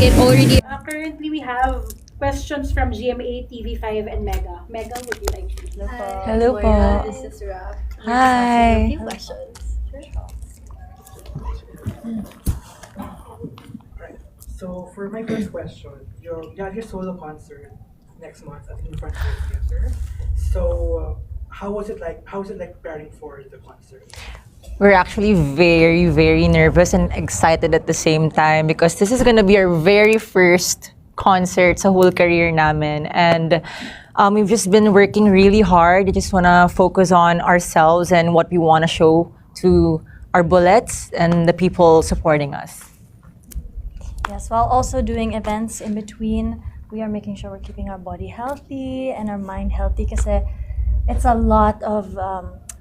it already. Currently, we have questions from GMA, TV5, and Mega. Mega, would you like to? Hello po. Moira, this is Rap. Hi. A few questions. Alright. So for my first question, you have your solo concert next month at New Frontier Theater. So how was it like? How was it like preparing for the concert? We're actually very, very nervous and excited at the same time because this is gonna be our very first concert sa whole career namin. And we've just been working really hard. We just wanna focus on ourselves and what we wanna show to our bullets and the people supporting us. Yes, while also doing events in between, we are making sure we're keeping our body healthy and our mind healthy kasi it's a lot of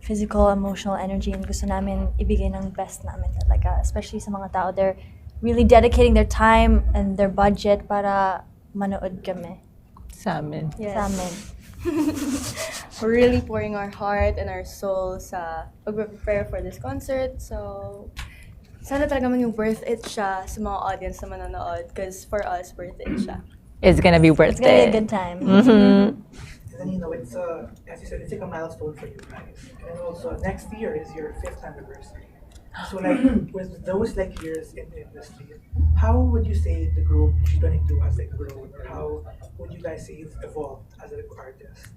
physical, emotional energy and gusto namin ibigay ng best namin talaga. Especially sa mga tao, they're really dedicating their time and their budget para manood kami. Sa amin. Sa amin. We're really pouring our heart and our soul sa pag-prepare for this concert. So, sana talaga maging worth it siya sa mga audience na manonood because for us, worth it siya. It's gonna be worth It's gonna be a it. good time. Mhm. And then it's as you said, it's like a milestone for you guys. And also next year is your 5th anniversary. So like with those like years in the industry, how would you say the group G22 has like grown, or how would you guys say it's evolved as an artist?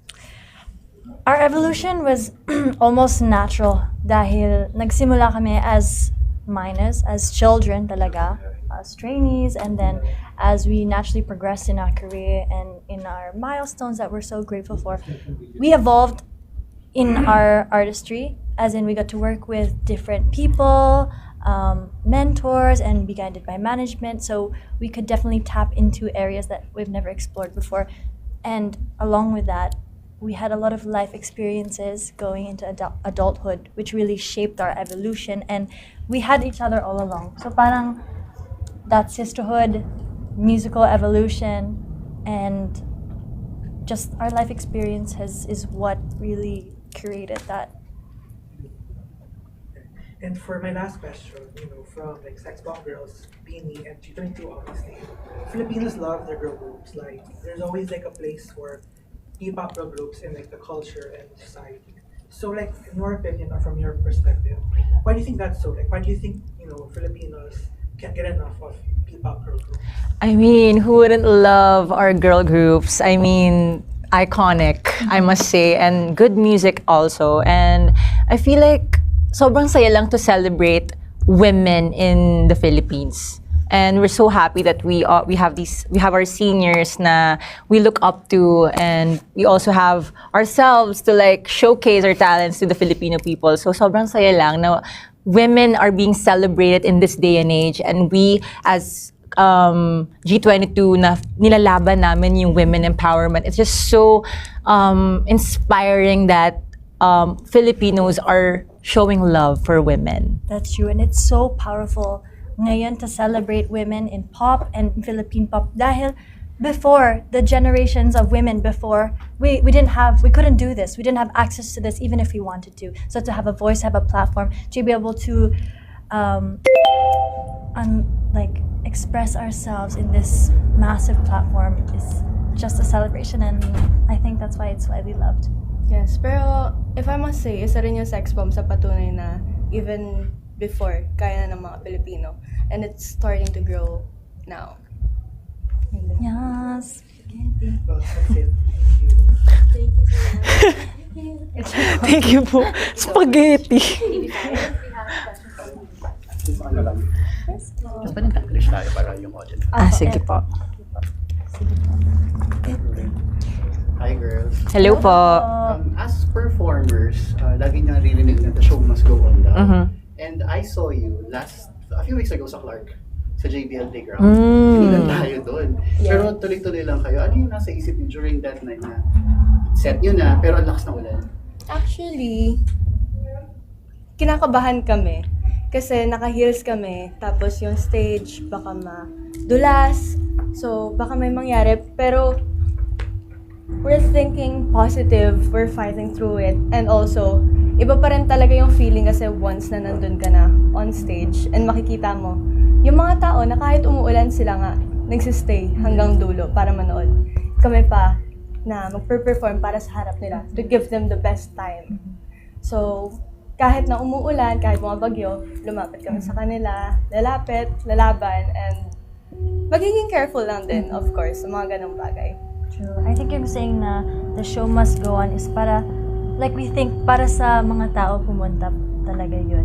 Our evolution was almost natural dahil nagsimula kami as minors, as children talaga, as trainees, and then as we naturally progressed in our career and in our milestones that we're so grateful for, we evolved in our artistry, as in we got to work with different people, mentors, and be guided by management, so we could definitely tap into areas that we've never explored before. And along with that, we had a lot of life experiences going into adulthood, which really shaped our evolution, and we had each other all along. So parang that sisterhood, musical evolution, and just our life experience is what really created that. And for my last question, from like Sex Bomb Girls, Beanie, and G22, obviously, Filipinos love their girl groups. Like, there's always like a place for P-pop girl groups in like the culture and society. So, like, in your opinion or from your perspective, why do you think that's so? Like, why do you think Filipinos can't get enough of P-pop girl groups? I mean, who wouldn't love our girl groups? I mean, iconic, I must say, and good music also. And I feel like sobrang saya lang to celebrate women in the Philippines. And we're so happy that we have our seniors na we look up to, and we also have ourselves to like showcase our talents to the Filipino people. So sobrang saya lang na women are being celebrated in this day and age, and we as G22 na nilalaban namin yung women empowerment. It's just so inspiring that Filipinos are showing love for women. That's true, and it's so powerful ngayon to celebrate women in pop and Philippine pop dahil before, the generations of women before, we couldn't do this. We didn't have access to this even if we wanted to. So to have a voice, have a platform, to be able to express ourselves in this massive platform is just a celebration, and I think that's why it's widely loved. Yes, pero if I must say, isa rin yung Sex Bomb sa patunay na even before, kaya na ng mga Pilipino. And it's starting to grow now. Yes. Well, that's it. Thank you po. Spaghetti. Mas pwede English tayo para yung audience. Sige po. Hi girls. Hello po. As performers, lagi niyo naririnig na the show must go on daw. Mhm. And I saw you a few weeks ago sa Clark, sa JBL Playground. Mm. Sinilan tayo doon. Pero tuloy-tuloy lang kayo. Ano yung nasa isip niyo during that night na set niyo na, pero ang lakas na ulan? Actually, kinakabahan kami. Kasi naka-heels kami, tapos yung stage baka madulas. So, baka may mangyari. Pero, we're thinking positive, we're fighting through it. And also, iba pa rin talaga yung feeling kasi once na nandun ka na on stage and makikita mo, yung mga tao na kahit umuulan sila nga, nagsistay hanggang dulo para manood. Kami pa na magpe-perform para sa harap nila to give them the best time. So, kahit na umuulan, kahit mga bagyo, lumapit kami sa kanila, lalapit, lalaban, and magiging careful lang din, of course, sa mga ganong bagay. True. I think yung saying na the show must go on is para, like we think, para sa mga tao pumunta talaga yun.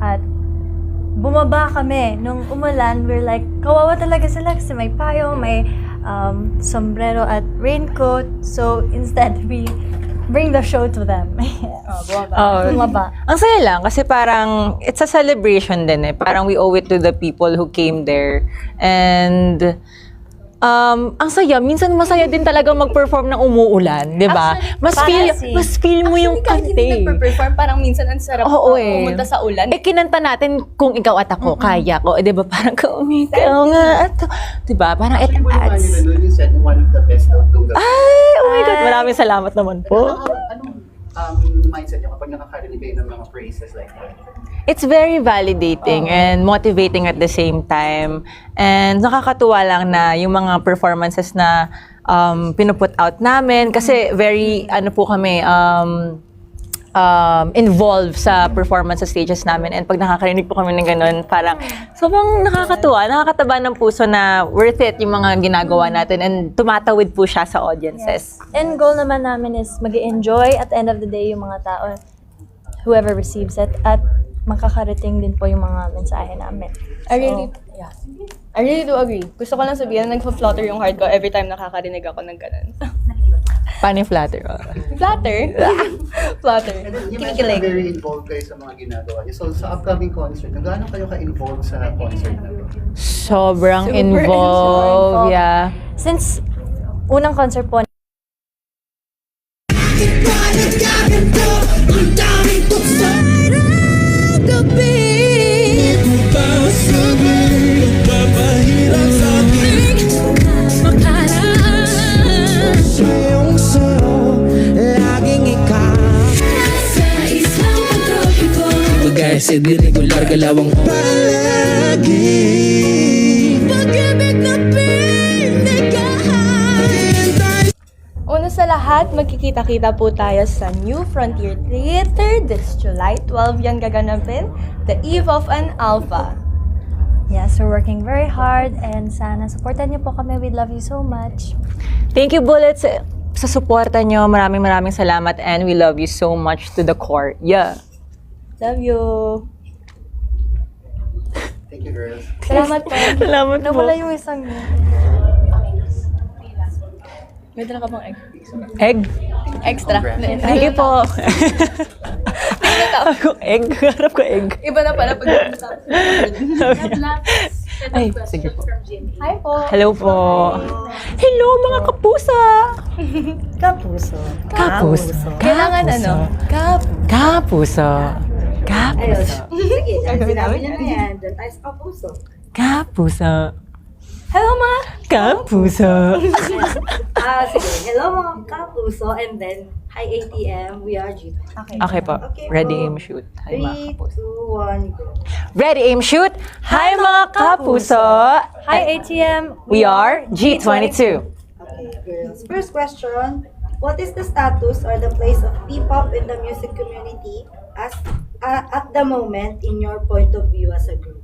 At bumaba kami. Nung umulan, we're like, kawawa talaga sila kasi may payong, may sombrero at raincoat. So, instead, we bring the show to them. Bumaba. Ang saya lang kasi parang it's a celebration din eh. Parang we owe it to the people who came there. And ang saya, minsan masaya din talaga mag-perform ng umuulan, 'di ba? Mas feel mo yung Kahit hindi kante. nagpe-perform, parang minsan ang sarap Oo eh. pumunta sa ulan. Eh, kinanta natin kung ikaw at ako, kaya ko. Eh, di ba? Parang kung ikaw nga at di ba? Parang it Actually, mo naman adds. yun, you said one of the best daw itong gabi. Ay, oh my God. Maraming salamat naman po. Anong mindset niyo kapag nakakarinig kayo ng mga praises like that? It's very validating and motivating at the same time. And nakakatuwa lang na yung mga performances na pinuput out namin kasi very, ano po kami, involved sa performance sa stages namin. And pag nakakarinig po kami ng ganun, parang sobrang nakakatuwa, nakakataba ng puso na worth it yung mga ginagawa natin and tumatawid po siya sa audiences. And goal naman namin is mag-enjoy at the end of the day yung mga tao, whoever receives it, at makakarating din po yung mga mensahe namin. I really do agree. Gusto ko lang sabihin na nagpa-flutter yung heart ko every time nakakarinig ako ng ganun. Paano yung flatter? Flutter? Flutter. And then, you mentioned Kinikilig. very involved kayo sa mga ginagawa niyo. So, sa upcoming concert, gaano kayo ka-involved sa concert na to? Sobrang Super involved, involved. yeah. Since unang concert po, Kasi di regular galawang palagi. Pag-ibig na Una sa lahat, magkikita-kita po tayo sa New Frontier Theater this July 12 yan gaganapin, The Eve of an Alpha. yes, we're working very hard and sana supportan niyo po kami. We love you so much. Thank you, Bullets, sa suporta nyo. Maraming salamat and we love you so much to the core. Yeah. Love you. Thank you, girls. Salamat po. Salamat po. Nawala yung isang May dala ka bang egg? Egg? Extra. Thank you po. Ako egg. Harap ko egg. Iba na pala pag Ay, sige po. Hi po. Hello po. Hello mga kapusa. kapuso. Kapuso. Kailangan ano? Kapuso. Kapuso. Sige, sinabi niya na yan. Doon tayo sa kapuso. Kapuso. Hello ma! Kapuso. Sige. Hello mga kapuso. And then, hi ATM. We are G. Okay. Okay po. Okay Ready, po. aim, shoot. Hi mga 3, kapuso. 2, 1, go. Ready, aim, shoot. Hi mga kapuso. Hi ATM. We are G22. Okay, girls. First question. What is the status or the place of P-pop in the music community as at the moment in your point of view as a group?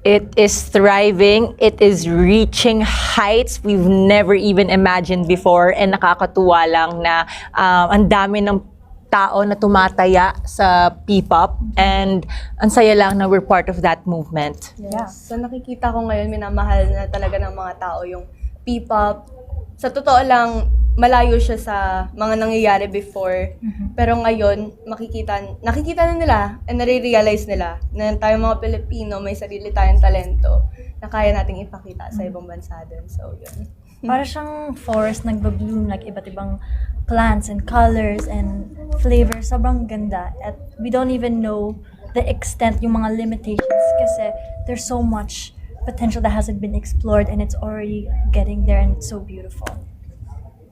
It is thriving. It is reaching heights we've never even imagined before. And nakakatuwa lang na ang dami ng tao na tumataya sa P-pop. And ang saya lang na we're part of that movement. Yes. So nakikita ko ngayon, minamahal na talaga ng mga tao yung P-pop. Sa totoo lang, malayo siya sa mga nangyayari before. Pero ngayon, nakikita na nila and nare-realize nila na tayo mga Pilipino, may sarili tayong talento na kaya nating ipakita sa ibang bansa din. So, yun. Para siyang forest nagba-bloom, like iba't ibang plants and colors and flavors. Sobrang ganda. At we don't even know the extent, yung mga limitations kasi there's so much potential that hasn't been explored and it's already getting there and it's so beautiful.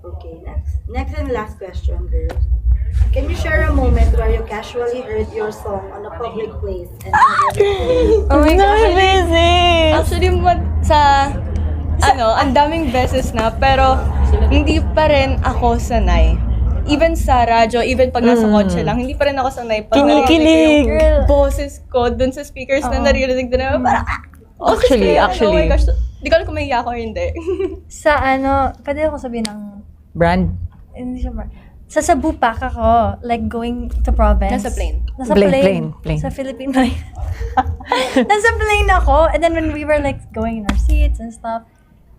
Okay, next. Next and last question, girls. Can you share a moment where you casually heard your song on a public place and Oh my God! Amazing! Actually, sa ang daming beses na, pero hindi pa rin ako sanay. Even sa radyo, even pag nasa kotse lang, hindi pa rin ako sanay pag Kinikilig. narinig ko yung boses ko dun sa speakers na naririnig din naman. Parang, Actually. oh my gosh, di ko alam kung mahiya ako or hindi. Sa pwede ako sabihin ng, Brand? hindi siya sa Cebu pack ako, like going to province. Nasa plane. Nasa Plane. Sa Philippine plane. Nasa plane ako, and then when we were like going in our seats and stuff,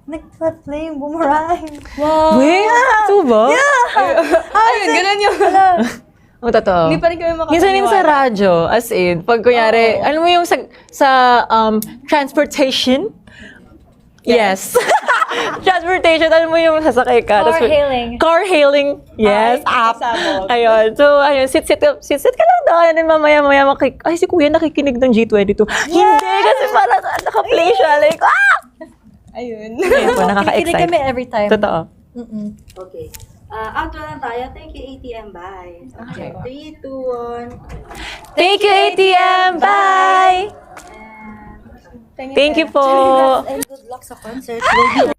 nag-play yung Boomerang. Wow! Wait, ito ba? Ayun, ganun yung... Ang totoo. Hindi pa rin kami makapaniwala. Minsan yung sa radyo, as in, pag kunyari, alam mo yung sa transportation? Yes. Transportation, alam mo yung sasakay ka. Car tas- hailing. Car hailing, yes, Ay, app. pasabog. Ayun. So, ayun, sit ka lang doon. And then mamaya, ay, si kuya nakikinig ng G22. Hindi, kasi parang naka-play siya. Like, Ayun. Ayun po, Kikinig nakaka-excite. kami every time. Totoo. Okay. Outro lang tayo. Thank you, ATM. Bye. Okay. 3, 2, 1. Thank you, ATM. Bye! Thank you po. And good luck sa concert. We'll be